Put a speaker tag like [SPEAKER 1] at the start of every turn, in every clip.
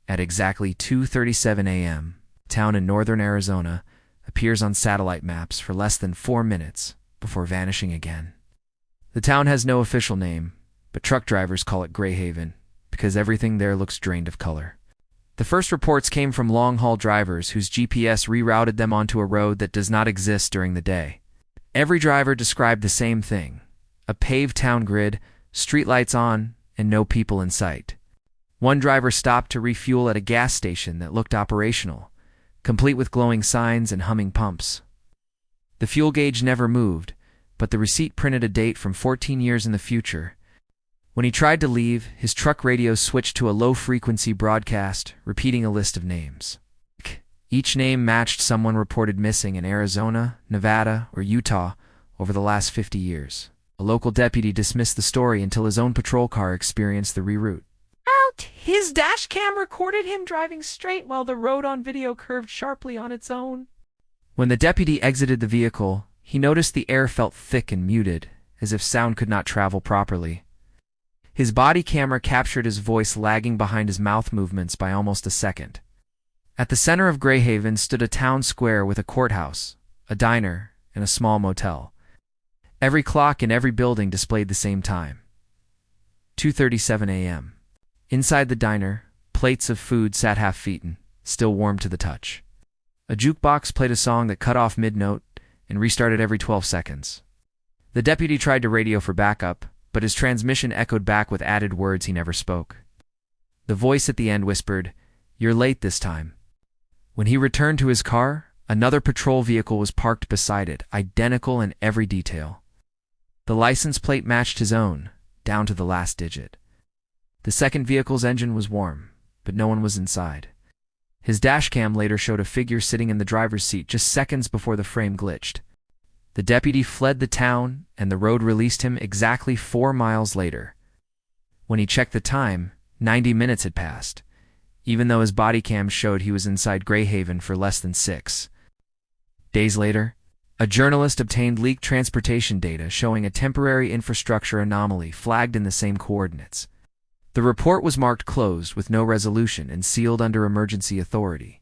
[SPEAKER 1] At exactly 2:37 a.m., a town in northern Arizona appears on satellite maps for less than 4 minutes before vanishing again. The town has no official name, but truck drivers call it Greyhaven because everything there looks drained of color. The first reports came from long-haul drivers whose GPS rerouted them onto a road that does not exist during the day. Every driver described the same thing: a paved town grid, streetlights on, and no people in sight. One driver stopped to refuel at a gas station that looked operational, complete with glowing signs and humming pumps. The fuel gauge never moved, but the receipt printed a date from 14 years in the future. When he tried to leave, his truck radio switched to a low-frequency broadcast, repeating a list of names. Each name matched someone reported missing in Arizona, Nevada, or Utah over the last 50 years. A local deputy dismissed the story until his own patrol car experienced the reroute.
[SPEAKER 2] His dash cam recorded him driving straight while the road on video curved sharply on its own.
[SPEAKER 1] When the deputy exited the vehicle, he noticed the air felt thick and muted, as if sound could not travel properly. His body camera captured his voice lagging behind his mouth movements by almost a second. At the center of Greyhaven stood a town square with a courthouse, a diner, and a small motel. Every clock in every building displayed the same time: 2:37 a.m. Inside the diner, plates of food sat half-eaten, still warm to the touch. A jukebox played a song that cut off mid-note and restarted every 12 seconds. The deputy tried to radio for backup, but his transmission echoed back with added words he never spoke. The voice at the end whispered, "You're late this time." When he returned to his car, another patrol vehicle was parked beside it, identical in every detail. The license plate matched his own, down to the last digit. The second vehicle's engine was warm, but no one was inside. His dashcam later showed a figure sitting in the driver's seat just seconds before the frame glitched. The deputy fled the town, and the road released him exactly 4 miles later. When he checked the time, 90 minutes had passed, even though his body cam showed he was inside Greyhaven for less than 6. Days later, a journalist obtained leaked transportation data showing a temporary infrastructure anomaly flagged in the same coordinates. The report was marked closed with no resolution and sealed under emergency authority.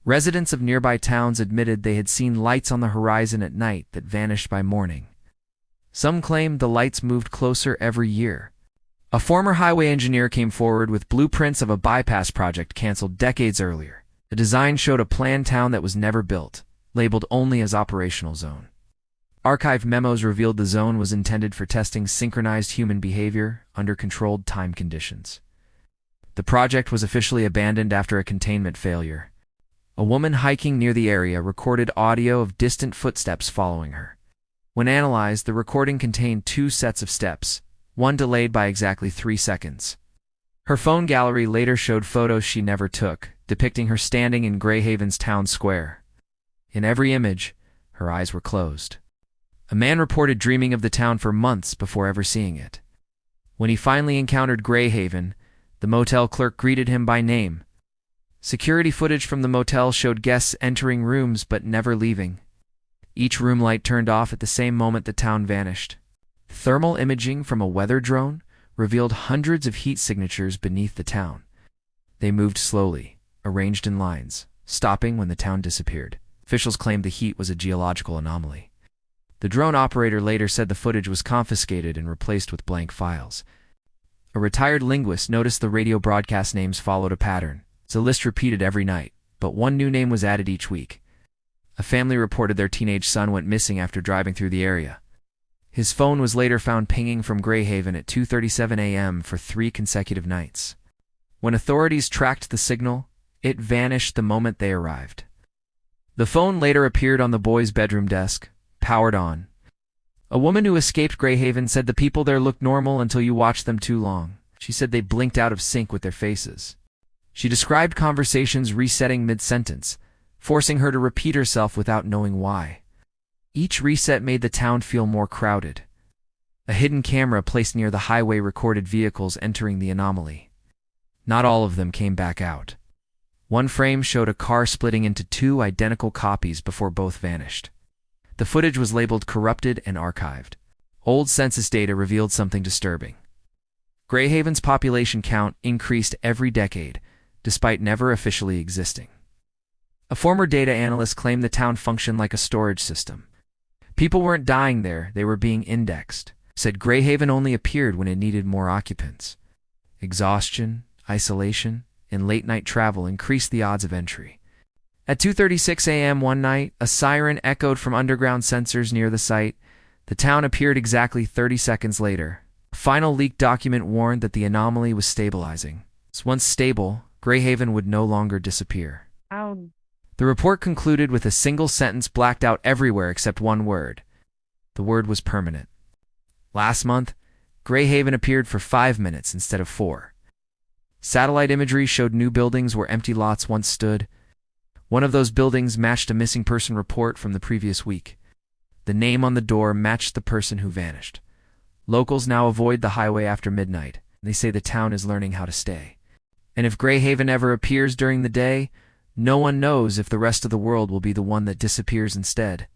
[SPEAKER 1] Residents of nearby towns admitted they had seen lights on the horizon at night that vanished by morning. Some claimed the lights moved closer every year. A former highway engineer came forward with blueprints of a bypass project canceled decades earlier. The design showed a planned town that was never built, labeled only as operational zone. Archived memos revealed the zone was intended for testing synchronized human behavior under controlled time conditions. The project was officially abandoned after a containment failure. A woman hiking near the area recorded audio of distant footsteps following her. When analyzed, the recording contained 2 sets of steps, one delayed by exactly 3 seconds. Her phone gallery later showed photos she never took, depicting her standing in Greyhaven's town square. In every image, her eyes were closed. A man reported dreaming of the town for months before ever seeing it. When he finally encountered Greyhaven, the motel clerk greeted him by name. Security footage from the motel showed guests entering rooms but never leaving. Each room light turned off at the same moment the town vanished. Thermal imaging from a weather drone revealed hundreds of heat signatures beneath the town. They moved slowly, arranged in lines, stopping when the town disappeared. Officials claimed the heat was a geological anomaly. The drone operator later said the footage was confiscated and replaced with blank files. A retired linguist noticed the radio broadcast names followed a pattern. The list repeated every night, but one new name was added each week. A family reported their teenage son went missing after driving through the area. His phone was later found pinging from Greyhaven at 2:37 a.m. for 3 consecutive nights. When authorities tracked the signal, it vanished the moment they arrived. The phone later appeared on the boy's bedroom desk, powered on. A woman who escaped Greyhaven said the people there looked normal until you watched them too long. She said they blinked out of sync with their faces. She described conversations resetting mid-sentence, forcing her to repeat herself without knowing why. Each reset made the town feel more crowded. A hidden camera placed near the highway recorded vehicles entering the anomaly. Not all of them came back out. One frame showed a car splitting into 2 identical copies before both vanished. The footage was labeled corrupted and archived. Old census data revealed something disturbing. Greyhaven's population count increased every decade, despite never officially existing. A former data analyst claimed the town functioned like a storage system. People weren't dying there, they were being indexed. Said Greyhaven only appeared when it needed more occupants. Exhaustion, isolation, and late-night travel increased the odds of entry. At 2:36 a.m. one night, a siren echoed from underground sensors near the site. The town appeared exactly 30 seconds later. A final leaked document warned that the anomaly was stabilizing. Once stable, Greyhaven would no longer disappear. The report concluded with a single sentence blacked out everywhere except one word. The word was permanent. Last month, Greyhaven appeared for 5 minutes instead of 4. Satellite imagery showed new buildings where empty lots once stood. One of those buildings matched a missing person report from the previous week. The name on the door matched the person who vanished. Locals now avoid the highway after midnight. They say the town is learning how to stay. And if Greyhaven ever appears during the day, no one knows if the rest of the world will be the one that disappears instead.